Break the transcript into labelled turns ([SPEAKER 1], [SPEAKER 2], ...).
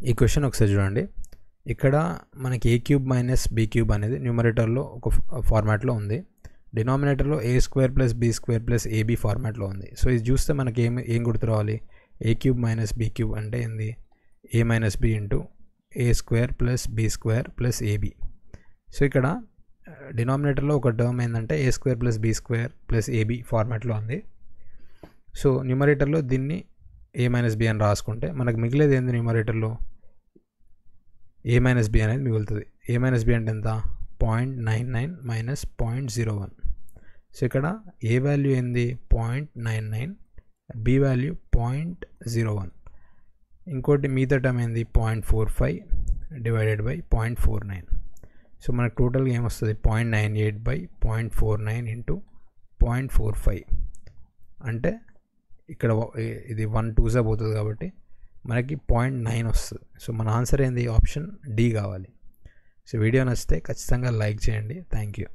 [SPEAKER 1] ఈ క్వశ్చన్ ఒకసారి చూడండి. ఇక్కడ మనకి a cube minus b cube అనేది న్యూమరేటర్లో ఒక ఫార్మాట్లో ఉంది, డినామినేటర్లో a square plus b square plus ab ఫార్మాట్లో ఉంది. సో ఇది చూస్తే మనకి ఏం గుర్తు రావాలి? A cube minus b cube అంటే ఏంది? A minus b into a square plus b square plus ab. So ఇక్కడ డినామినేటర్లో ఒక టర్మ్ ఏంటంటే a square plus b square plus ab ఫార్మాట్లో ఉంది. సో న్యూమరేటర్లో దీన్ని ఏ మైనస్ బి అని రాసుకుంటే మనకు మిగిలేది ఏంది? న్యూమరేటర్లో ఏ మైనస్ బి అనేది మిగులుతుంది. ఏ మైనస్ బి అంటే ఎంత? 0.99 మైనస్ 0.01. సో ఇక్కడ ఏ వాల్యూ ఏంది? 0.99, బి వాల్యూ 0.01. ఇంకోటి మిగతా టర్మ్ ఏంది? 0.45 డివైడెడ్ బై 0.49. సో మనకు టోటల్గా ఏమొస్తుంది? 0.98 బై 0.49 ఇంటూ 0.45. అంటే ఇక్కడ ఇది 1 2 పోతుంది కాబట్టి మనకి 0.9 వస్తుంది. సో మన ఆన్సర్ ఏంది? ఆప్షన్ డి కావాలి. సో వీడియో నచ్చితే ఖచ్చితంగా లైక్ చేయండి. Thank you.